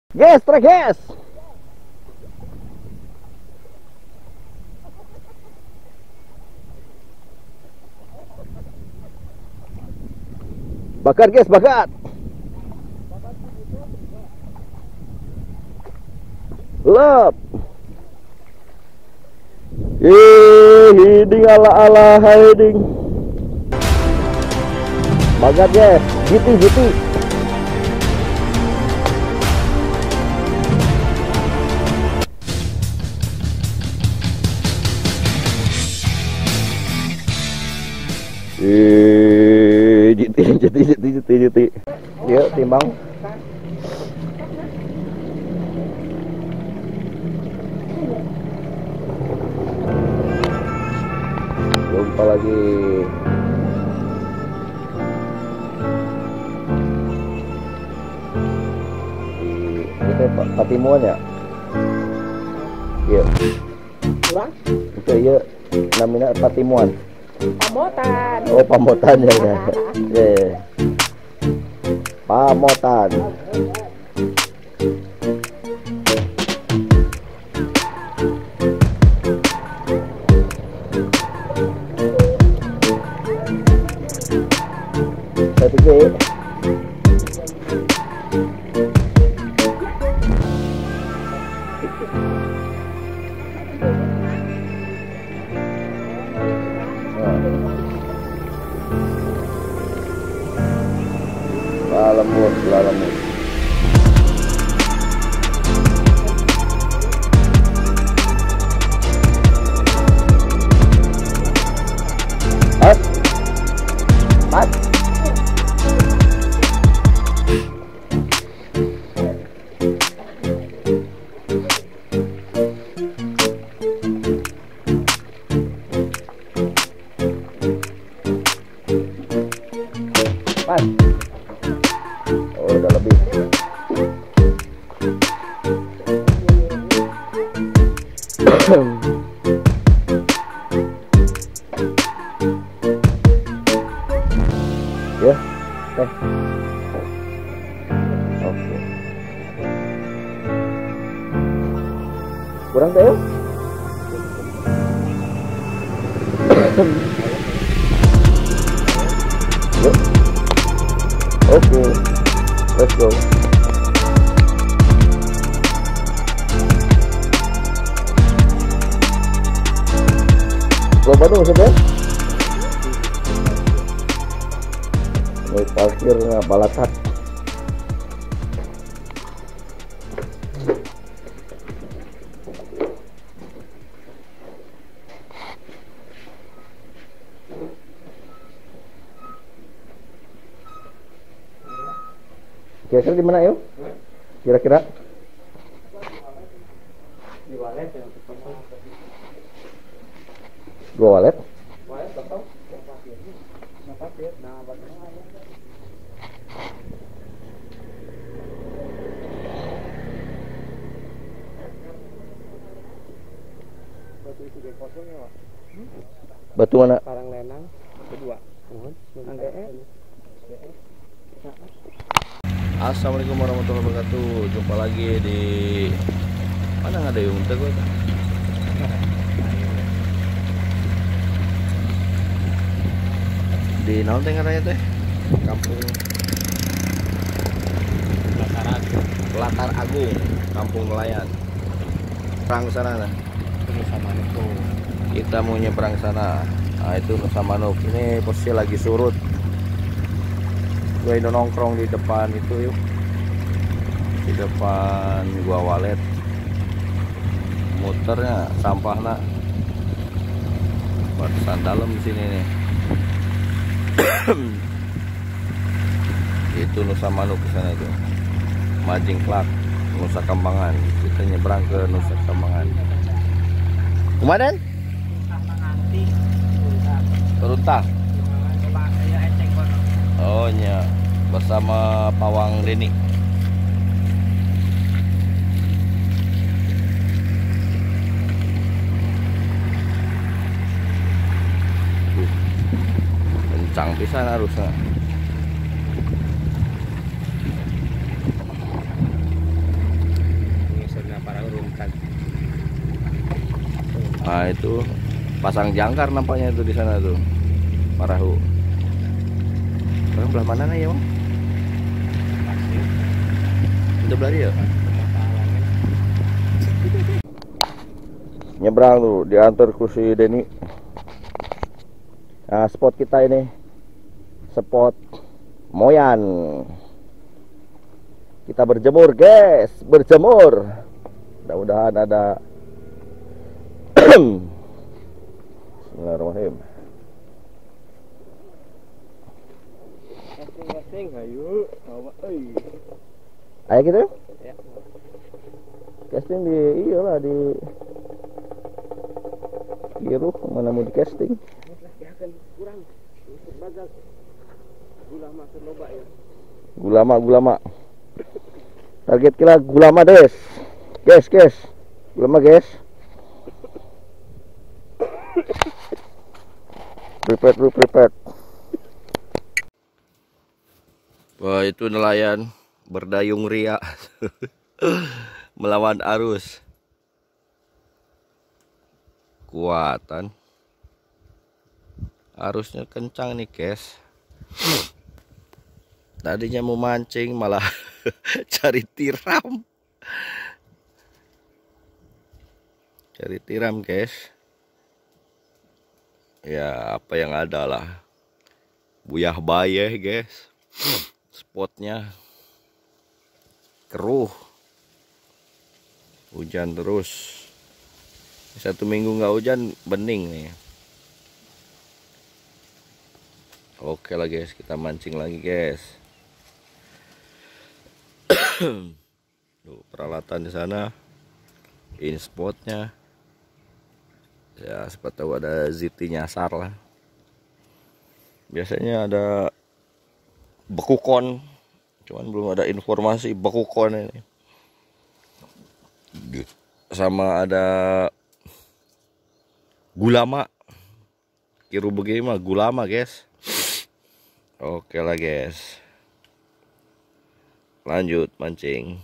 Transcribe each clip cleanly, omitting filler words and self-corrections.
Gas, trek gas. Bakar gas, bakar. Lep. Hiding ala hiding. Bakar gas, GT. Jeti. Yuk, timbang. Lupa lagi. Kita Patimuan ya? Iya. Kurang? Oke, iya. Namanya Patimuan. Pamotan. Oh, Pamotan ya. Ya. Pamotan. Saya pikir lembut. Mas. Oh, udah lebih. Ya, teh. Oke. Kurang teh? Yuk. Oke. Let's go. Coba dong sudah. Ini parkirnya balatat. Kira-kira di mana yuk? Kira-kira? Di walet ya. Dua walet? Walet betul. Nah, bagaimana? Batu itu kosong ya, Pak. Batu mana? Karang lenang kedua. Assalamualaikum warahmatullahi wabarakatuh. Jumpa lagi di mana nggak ada yang gue? Di naon teh ngarannya teh? Kampung Latar Agung, Kampung Nelayan. Perang sana nah. Nusa Manuk. Kita mau nyebrang sana. Nah, itu Nusa Manuk. Ini posisi lagi surut. Gue nongkrong di depan itu yuk, di depan gua walet, muternya sampahnya batasan dalam di sini nih. Itu Nusa Manuk ke sana itu, Majingklak, Nusa Kambangan. Kita nyebrang ke Nusa Kambangan. Kemana? Turuntah. Oh nya, bersama Pawang Deni. Kencang pisan harusnya. Nah itu pasang jangkar nampaknya itu di sana tuh parahu. Orang belah mana nih ya bang? Itu belah dia. Nyebrang tuh diantar ku si Denny. Nah spot kita ini spot Moyan. Kita berjemur guys, berjemur. Mudah-mudahan ada. Bismillahirrahmanirrahim. Casting, ayo. Ayo gitu. Ya. Casting di iyalah di Giruh, mana mau di casting. Ya akan kurang. Untuk bagas. Gula masuk loba ya. Gulama. Target kita gulama des. Guys. Gulama guys. Prepared. Wah itu nelayan berdayung ria melawan arus. Kuatan. Arusnya kencang nih guys. Tadinya mau mancing malah cari tiram. Guys. Ya apa yang ada lah. Buyah bayeh guys. Spotnya keruh. Hujan terus. 1 minggu nggak hujan bening nih. Oke lah guys, kita mancing lagi guys. Tuh, peralatan di sana, ini spotnya. Ya, siapa tahu ada ZT nyasar lah. Biasanya ada bekukon, cuman belum ada informasi bekukon ini. Sama ada gulama. Kiru begini mah gulama guys. Oke lah guys. Lanjut mancing.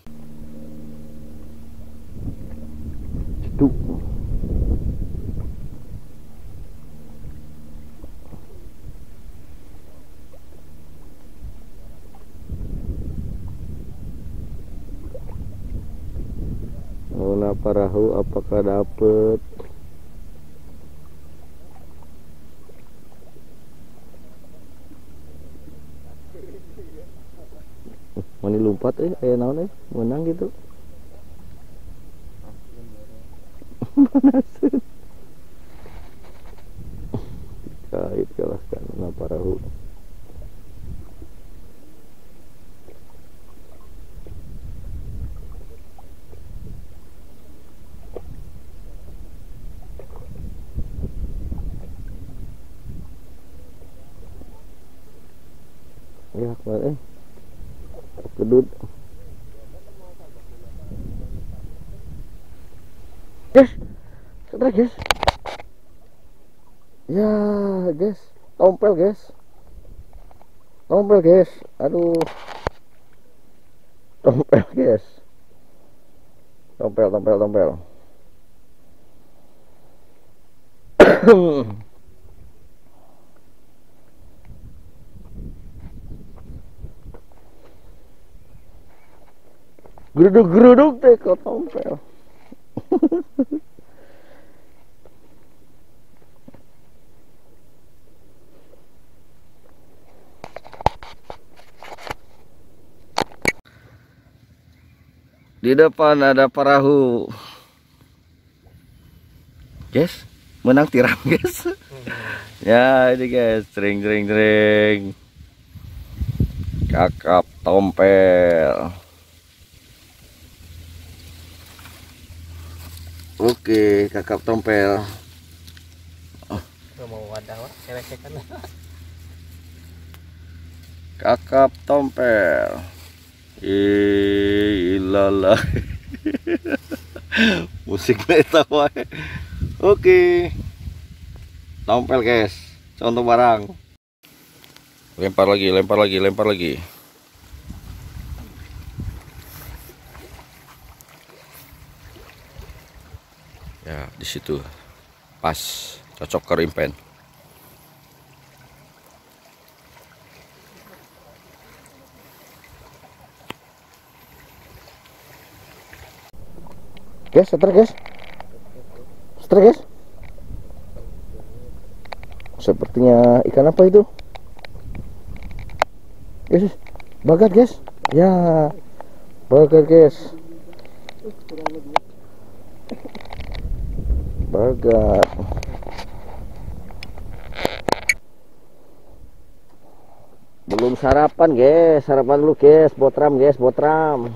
Tuh. Nona parahu apakah dapet? Mani lompat aya naon menang gitu. Manasun. Kait kalahkan na parahu. Ya kemarin kedut guys, setelah guys ya guys, tompel guys, aduh tompel guys, tompel geruduk teh kok tompel. Di depan ada perahu. Guys, menang tiram guys. Ya ini guys, tring. Kakap tompel. Oke, kakap tompel. Gak mau wadah wah, celekekan. Kakap tompel. Ilala. Musik meta wae. Oke. Tompel guys. Contoh barang. Lempar lagi. Ya, di situ. pas, cocok ke rimpen. Guys, seter guys. Seter guys. Sepertinya ikan apa itu? Guys, bagat guys. Ya, bagat guys. Bagat. Belum sarapan guys, sarapan dulu guys, botram guys, botram.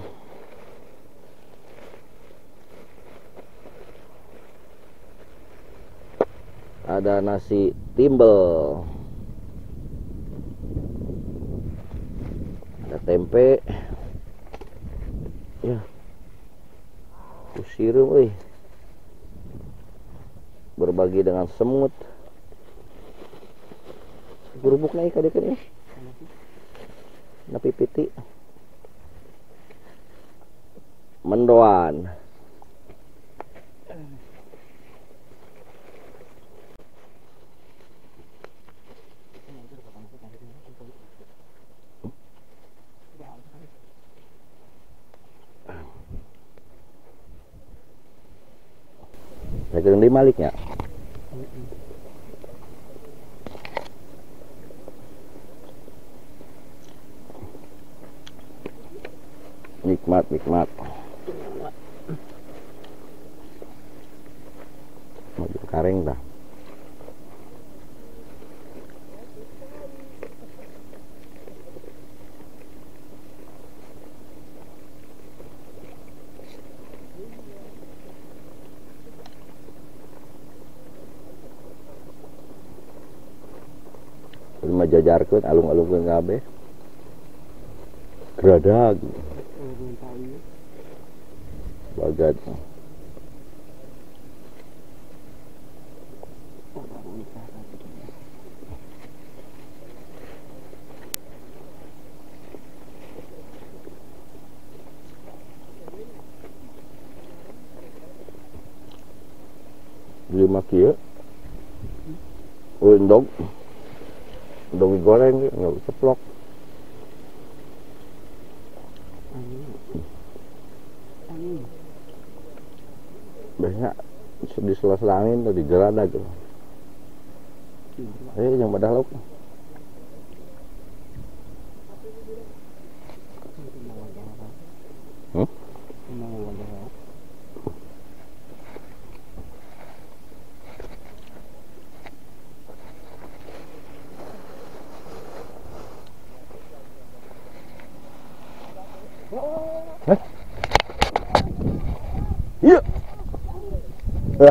Ada nasi timbel, ada tempe, ya, sirup, wih, berbagi dengan semut. Gerubuk naik adik-adik ini, napi piti, mendoan. Saya di maliknya. Nikmat, nikmat. Maju kareng dah. Jajarkeun alung-alungkeun kabeh. Gradag. Bagat. Lima kieu. Undog. Undog goreng nggak ceplok. Biasanya di sela-sela angin atau di geradag gitu. Yang pada lauk. Iya.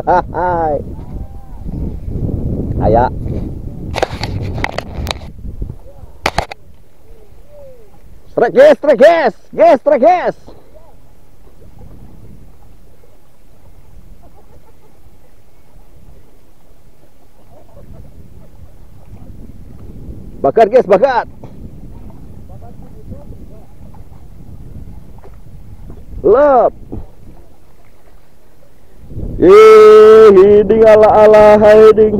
Hai. Aya. Strek guys, strek guys. Guys, strek guys. Bakar guys, bakar. Lep. Hiding ala-ala hiding.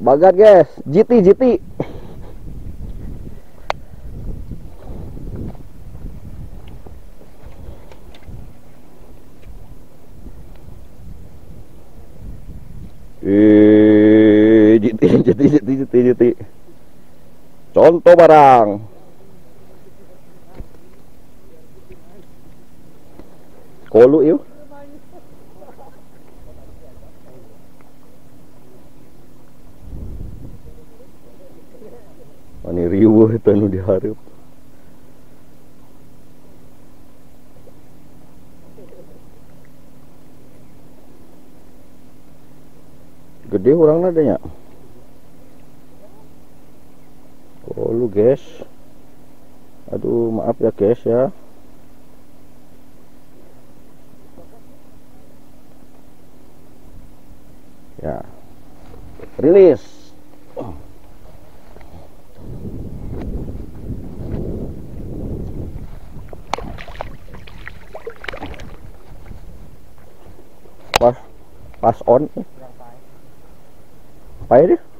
Bagat guys, GT. GT. Contoh barang. Kolu yuk. Ini riuh itu anu diharap. Gede orang adanya. Kolu guys. Aduh maaf ya guys ya. Ya, rilis. Pas on. Kurang pahit. Pahit dia.